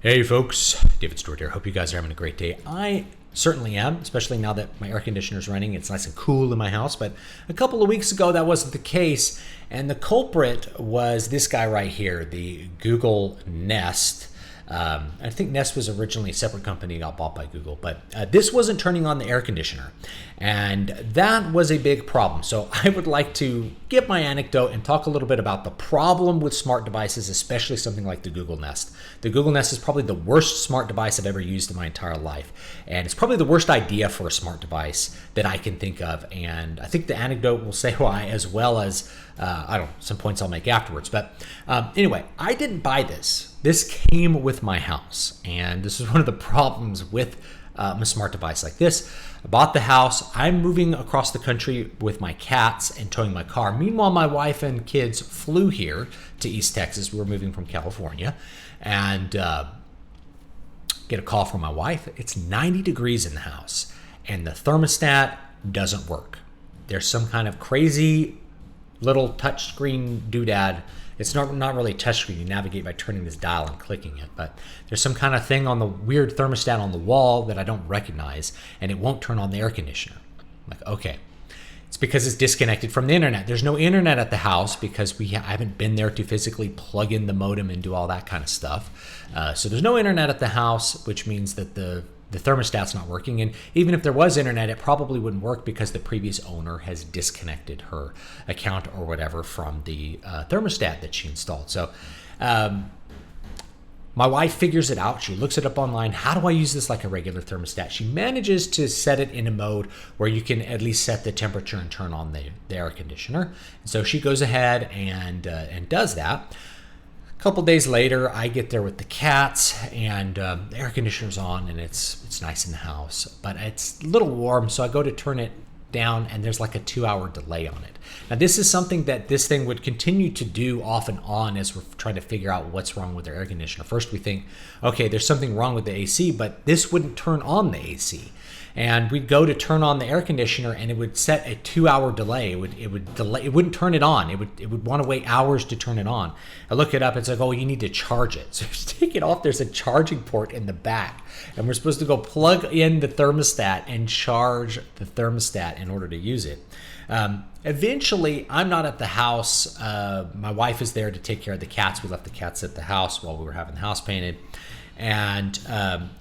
Hey folks, David Stewart here. Hope you guys are having a great day. I certainly am, especially now that my air conditioner is running. It's nice and cool in my house, but a couple of weeks ago that wasn't the case, and the culprit was this guy right here, the Google Nest. I think Nest was originally a separate company, got bought by Google, but this wasn't turning on the air conditioner, and that was a big problem. So I would like to give my anecdote and talk a little bit about the problem with smart devices, especially something like the Google Nest. The Google Nest is probably the worst smart device I've ever used in my entire life, and it's probably the worst idea for a smart device that I can think of, and I think the anecdote will say why, as well as some points I'll make afterwards. But anyway, I didn't buy this. This came with my house, and this is one of the problems with a smart device like this. I bought the house. I'm moving across the country with my cats and towing my car. Meanwhile, my wife and kids flew here to East Texas. We were moving from California, and get a call from my wife. It's 90 degrees in the house, and the thermostat doesn't work. There's some kind of crazy little touchscreen doodad. It's not really a touchscreen. You navigate by turning this dial and clicking it, but there's some kind of thing on the weird thermostat on the wall that I don't recognize, and it won't turn on the air conditioner. I'm like, okay. It's because it's disconnected from the internet. There's no internet at the house because I haven't been there to physically plug in the modem and do all that kind of stuff. So there's no internet at the house, which means that the thermostat's not working. And even if there was internet, it probably wouldn't work because the previous owner has disconnected her account or whatever from the thermostat that she installed. So my wife figures it out. She looks it up online. How do I use this like a regular thermostat? She manages to set it in a mode where you can at least set the temperature and turn on the air conditioner. And so she goes ahead and does that. A couple days later, I get there with the cats, and the air conditioner's on, and it's nice in the house, but it's a little warm, so I go to turn it down, and there's like a 2-hour delay on it. Now, this is something that this thing would continue to do off and on as we're trying to figure out what's wrong with our air conditioner. First, we think, okay, there's something wrong with the AC, but this wouldn't turn on the AC. And we'd go to turn on the air conditioner, and it would set a 2-hour delay. It would delay. It wouldn't turn it on. It would want to wait hours to turn it on. I look it up. It's like, oh, you need to charge it. So to take it off, there's a charging port in the back, and we're supposed to go plug in the thermostat and charge the thermostat in order to use it. Eventually, I'm not at the house. My wife is there to take care of the cats. We left the cats at the house while we were having the house painted. And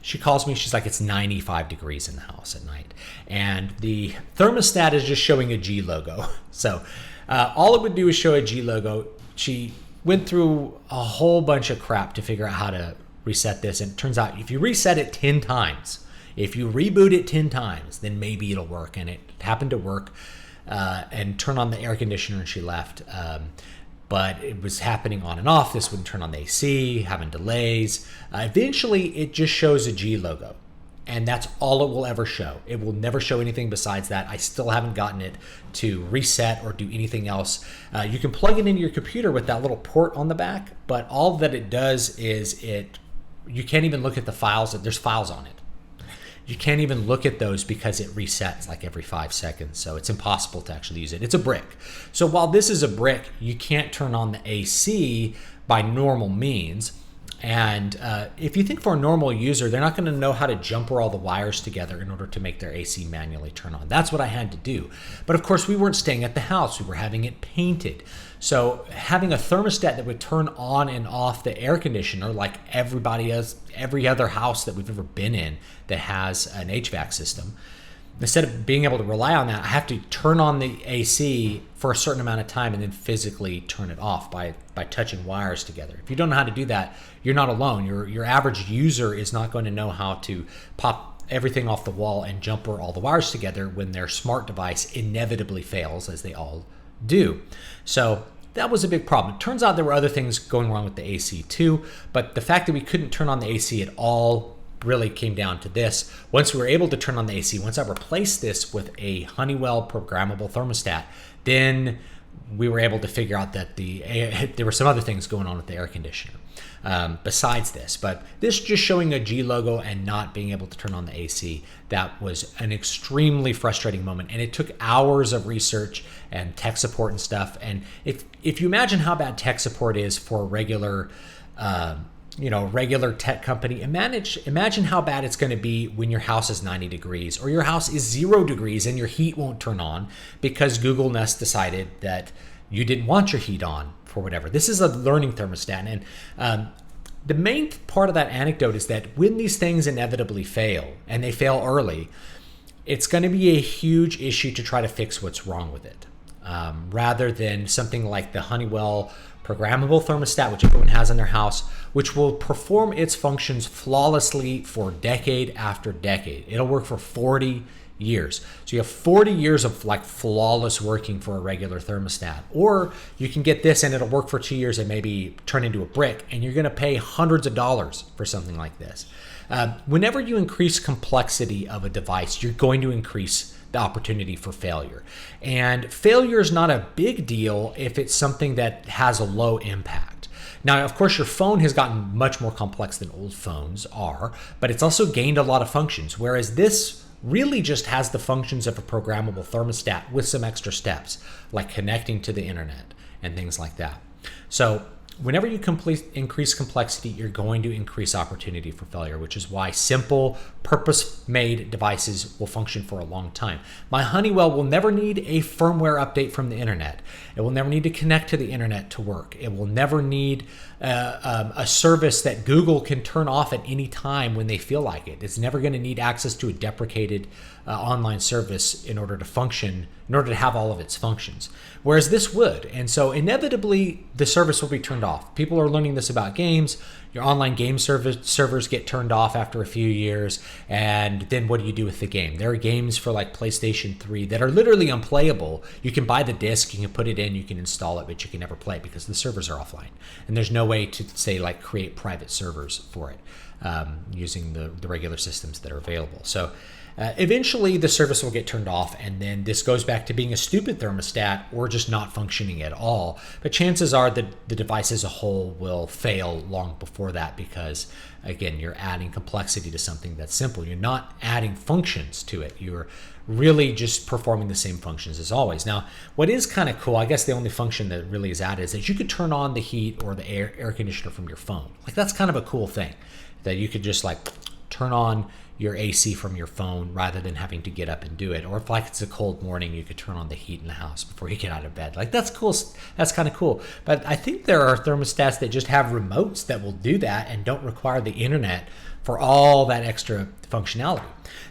she calls me. She's like, it's 95 degrees in the house at night. And the thermostat is just showing a G logo. So all it would do is show a G logo. She went through a whole bunch of crap to figure out how to reset this. And it turns out if you reset it 10 times, if you reboot it 10 times, then maybe it'll work. And it happened to work and turn on the air conditioner, and she left. But it was happening on and off. This wouldn't turn on the AC, having delays. Eventually, it just shows a G logo, and that's all it will ever show. It will never show anything besides that. I still haven't gotten it to reset or do anything else. You can plug it into your computer with that little port on the back, but all that it does is you can't even look at the files. There's files on it. You can't even look at those because it resets like every 5 seconds. So it's impossible to actually use it. It's a brick. So while this is a brick, you can't turn on the AC by normal means. And if you think for a normal user, they're not going to know how to jumper all the wires together in order to make their AC manually turn on. That's what I had to do. But of course, we weren't staying at the house. We were having it painted. So having a thermostat that would turn on and off the air conditioner like everybody else, every other house that we've ever been in that has an HVAC system, instead of being able to rely on that, I have to turn on the AC for a certain amount of time and then physically turn it off by touching wires together. If you don't know how to do that, you're not alone. Your average user is not going to know how to pop everything off the wall and jumper all the wires together when their smart device inevitably fails, as they all do. So that was a big problem. It turns out there were other things going wrong with the AC too, but the fact that we couldn't turn on the AC at all really came down to this. Once we were able to turn on the AC, once I replaced this with a Honeywell programmable thermostat, then we were able to figure out that there were some other things going on with the air conditioner besides this. But this just showing a G logo and not being able to turn on the AC, that was an extremely frustrating moment. And it took hours of research and tech support and stuff. And if you imagine how bad tech support is for a regular regular tech company, imagine how bad it's going to be when your house is 90 degrees or your house is 0 degrees and your heat won't turn on because Google Nest decided that you didn't want your heat on for whatever. This is a learning thermostat. And the main part of that anecdote is that when these things inevitably fail, and they fail early, it's going to be a huge issue to try to fix what's wrong with it, rather than something like the Honeywell programmable thermostat, which everyone has in their house, which will perform its functions flawlessly for decade after decade. It'll work for 40 years. So you have 40 years of like flawless working for a regular thermostat. Or you can get this and it'll work for 2 years and maybe turn into a brick, and you're going to pay hundreds of dollars for something like this. Whenever you increase complexity of a device, you're going to increase the opportunity for failure. And failure is not a big deal if it's something that has a low impact. Now, of course, your phone has gotten much more complex than old phones are, but it's also gained a lot of functions, whereas this really just has the functions of a programmable thermostat with some extra steps, like connecting to the internet and things like that. So whenever you increase complexity, you're going to increase opportunity for failure, which is why simple, purpose-made devices will function for a long time. My Honeywell will never need a firmware update from the internet. It will never need to connect to the internet to work. It will never need a service that Google can turn off at any time when they feel like it. It's never going to need access to a deprecated online service in order to function, in order to have all of its functions. Whereas this would. And so inevitably, the service will be turned off. People are learning this about games. Your online game servers get turned off after a few years. And then what do you do with the game? There are games for like PlayStation 3 that are literally unplayable. You can buy the disc, you can put it in, you can install it, but you can never play it because the servers are offline. And there's no way to, say, like create private servers for it using the regular systems that are available. So eventually the service will get turned off, and then this goes back to being a stupid thermostat or just not functioning at all. But chances are that the device as a whole will fail long before that because, again, you're adding complexity to something that's simple. You're not adding functions to it. You're really just performing the same functions as always. Now, what is kind of cool, I guess the only function that really is added is that you could turn on the heat or the air conditioner from your phone. Like, that's kind of a cool thing, that you could just like turn on your AC from your phone rather than having to get up and do it. Or if like it's a cold morning, you could turn on the heat in the house before you get out of bed. Like, that's cool. That's kind of cool. But I think there are thermostats that just have remotes that will do that and don't require the internet for all that extra functionality.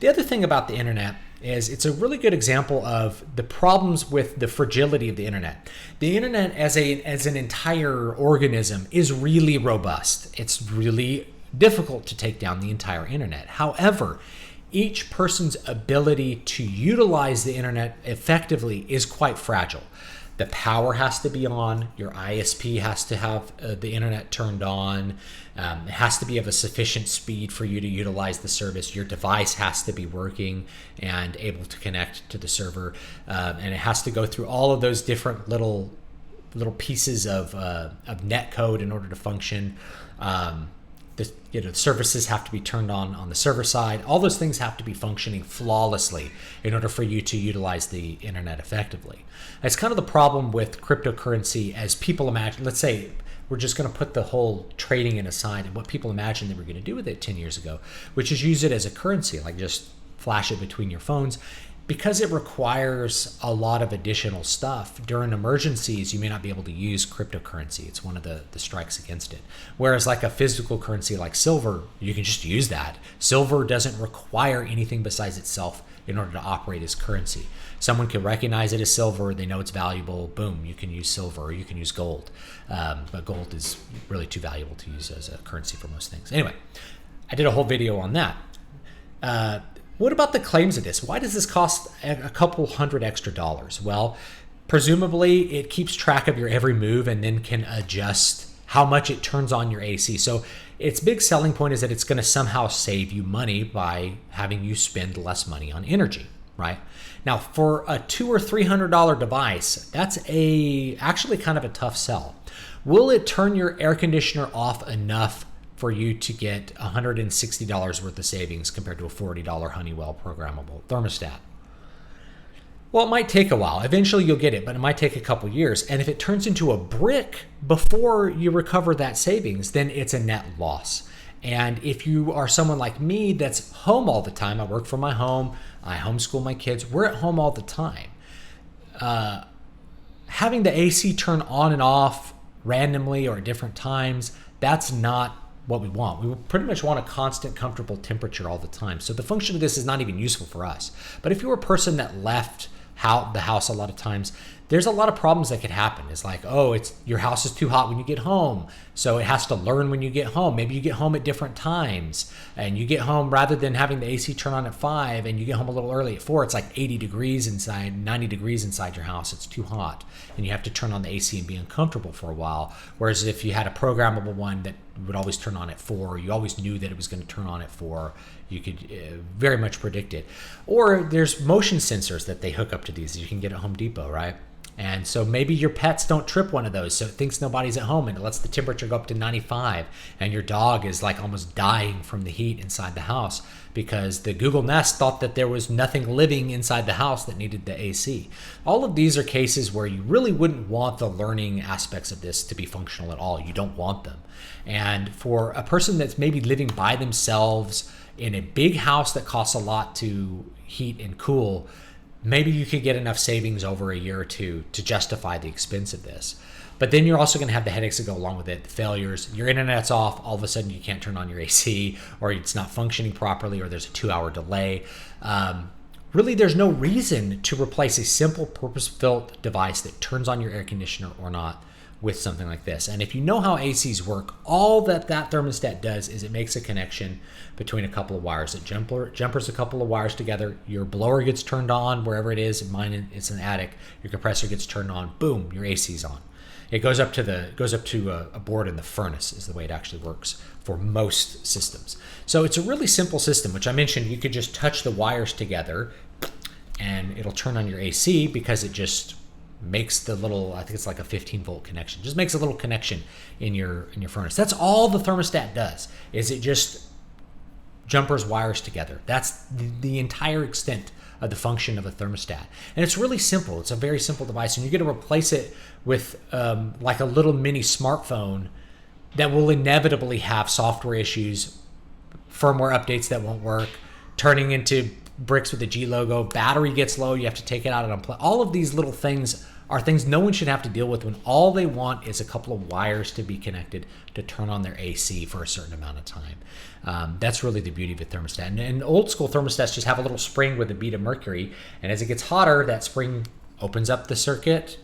The other thing about the internet is it's a really good example of the problems with the fragility of the internet. The internet as an entire organism is really robust. It's really difficult to take down the entire internet. However, each person's ability to utilize the internet effectively is quite fragile. The power has to be on. Your ISP has to have the internet turned on. It has to be of a sufficient speed for you to utilize the service. Your device has to be working and able to connect to the server. And it has to go through all of those different little pieces of net code in order to function. The services have to be turned on the server side. All those things have to be functioning flawlessly in order for you to utilize the internet effectively. That's kind of the problem with cryptocurrency as people imagine. Let's say we're just going to put the whole trading in aside and what people imagined they were going to do with it 10 years ago, which is use it as a currency, like just flash it between your phones. Because it requires a lot of additional stuff, during emergencies, you may not be able to use cryptocurrency. It's one of the strikes against it. Whereas like a physical currency like silver, you can just use that. Silver doesn't require anything besides itself in order to operate as currency. Someone can recognize it as silver, they know it's valuable, boom, you can use silver or you can use gold. But gold is really too valuable to use as a currency for most things. Anyway, I did a whole video on that. What about the claims of this? Why does this cost a couple $100 extra? Well, presumably it keeps track of your every move and then can adjust how much it turns on your AC. So its big selling point is that it's going to somehow save you money by having you spend less money on energy, right? Now, for a $200 or $300 device, that's actually kind of a tough sell. Will it turn your air conditioner off enough for you to get $160 worth of savings compared to a $40 Honeywell programmable thermostat? Well, it might take a while. Eventually you'll get it, but it might take a couple years. And if it turns into a brick before you recover that savings, then it's a net loss. And if you are someone like me that's home all the time, I work from my home, I homeschool my kids, we're at home all the time. Having the AC turn on and off randomly or at different times, that's not what we want. We pretty much want a constant, comfortable temperature all the time. So the function of this is not even useful for us. But if you're a person that left the house a lot of times, there's a lot of problems that could happen. It's like, oh, your house is too hot when you get home, so it has to learn when you get home. Maybe you get home at different times, and you get home rather than having the AC turn on at 5 and you get home a little early at 4, it's like 80 degrees inside, 90 degrees inside your house. It's too hot, and you have to turn on the AC and be uncomfortable for a while. Whereas if you had a programmable one that would always turn on at 4, you always knew that it was going to turn on at 4, you could very much predict it. Or there's motion sensors that they hook up to these. You can get at Home Depot, right? And so maybe your pets don't trip one of those, so it thinks nobody's at home, and it lets the temperature go up to 95, and your dog is like almost dying from the heat inside the house because the Google Nest thought that there was nothing living inside the house that needed the AC. All of these are cases where you really wouldn't want the learning aspects of this to be functional at all. You don't want them. And for a person that's maybe living by themselves in a big house that costs a lot to heat and cool, maybe you could get enough savings over a year or two to justify the expense of this. But then you're also going to have the headaches that go along with it, the failures. Your internet's off, all of a sudden you can't turn on your AC, or it's not functioning properly, or there's a 2-hour delay. Really, there's no reason to replace a simple purpose-built device that turns on your air conditioner or not with something like this. And if you know how ACs work, all that thermostat does is it makes a connection between a couple of wires. It jumpers a couple of wires together. Your blower gets turned on wherever it is. Mine, it's an attic. Your compressor gets turned on. Boom, your AC's on. It goes up to a board in the furnace is the way it actually works for most systems. So it's a really simple system, which I mentioned. You could just touch the wires together and it'll turn on your AC because it just makes the little, I think it's like a 15-volt connection. Just makes a little connection in your furnace. That's all the thermostat does, is it just jumpers wires together. That's the entire extent of the function of a thermostat. And it's really simple. It's a very simple device. And you're going to replace it with like a little mini smartphone that will inevitably have software issues, firmware updates that won't work, turning into bricks with the G logo, battery gets low, you have to take it out and unplug. All of these little things are things no one should have to deal with when all they want is a couple of wires to be connected to turn on their AC for a certain amount of time. That's really the beauty of a thermostat. And old school thermostats just have a little spring with a bead of mercury, and as it gets hotter, that spring opens up the circuit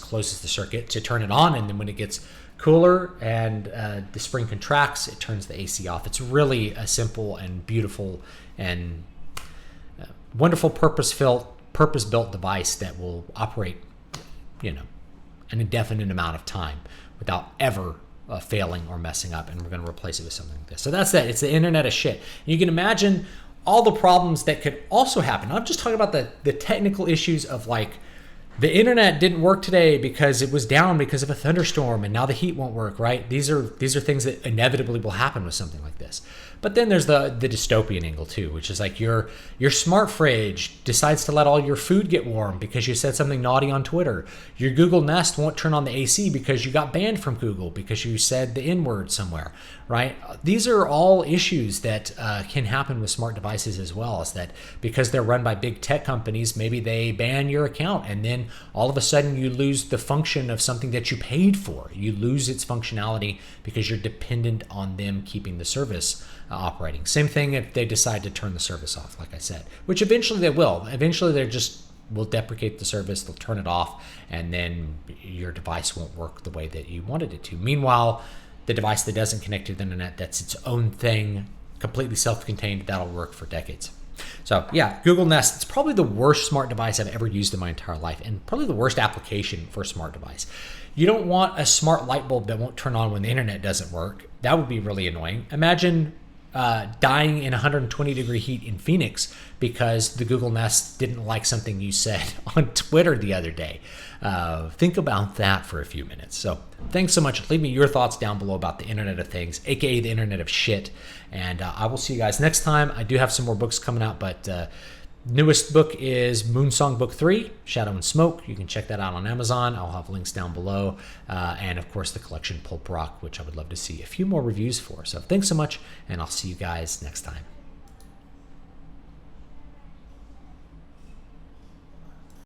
closes the circuit to turn it on, and then when it gets cooler and the spring contracts, it turns the AC off. It's really a simple and beautiful and wonderful purpose-built device that will operate, an indefinite amount of time without ever failing or messing up, and we're going to replace it with something like this. So that's that. It's the Internet of shit. And you can imagine all the problems that could also happen. I'm just talking about the technical issues of like, the internet didn't work today because it was down because of a thunderstorm, and now the heat won't work, right? These are things that inevitably will happen with something like this. But then there's the dystopian angle too, which is like your smart fridge decides to let all your food get warm because you said something naughty on Twitter. Your Google Nest won't turn on the AC because you got banned from Google because you said the N-word somewhere, right? These are all issues that can happen with smart devices as well, is that because they're run by big tech companies, maybe they ban your account, and then all of a sudden you lose the function of something that you paid for. You lose its functionality because you're dependent on them keeping the service operating. Same thing if they decide to turn the service off, like I said, which eventually they will. Eventually they just will deprecate the service, they'll turn it off, and then your device won't work the way that you wanted it to. Meanwhile, the device that doesn't connect to the internet, that's its own thing, completely self-contained, that'll work for decades. So yeah, Google Nest, it's probably the worst smart device I've ever used in my entire life, and probably the worst application for a smart device. You don't want a smart light bulb that won't turn on when the internet doesn't work. That would be really annoying. Imagine dying in 120 degree heat in Phoenix because the Google Nest didn't like something you said on Twitter the other day. Think about that for a few minutes. So thanks so much. Leave me your thoughts down below about the Internet of Things, aka the Internet of Shit. And I will see you guys next time. I do have some more books coming out, but Newest book is Moonsong Book 3, Shadow and Smoke. You can check that out on Amazon. I'll have links down below. And of course, the collection Pulp Rock, which I would love to see a few more reviews for. So thanks so much, and I'll see you guys next time.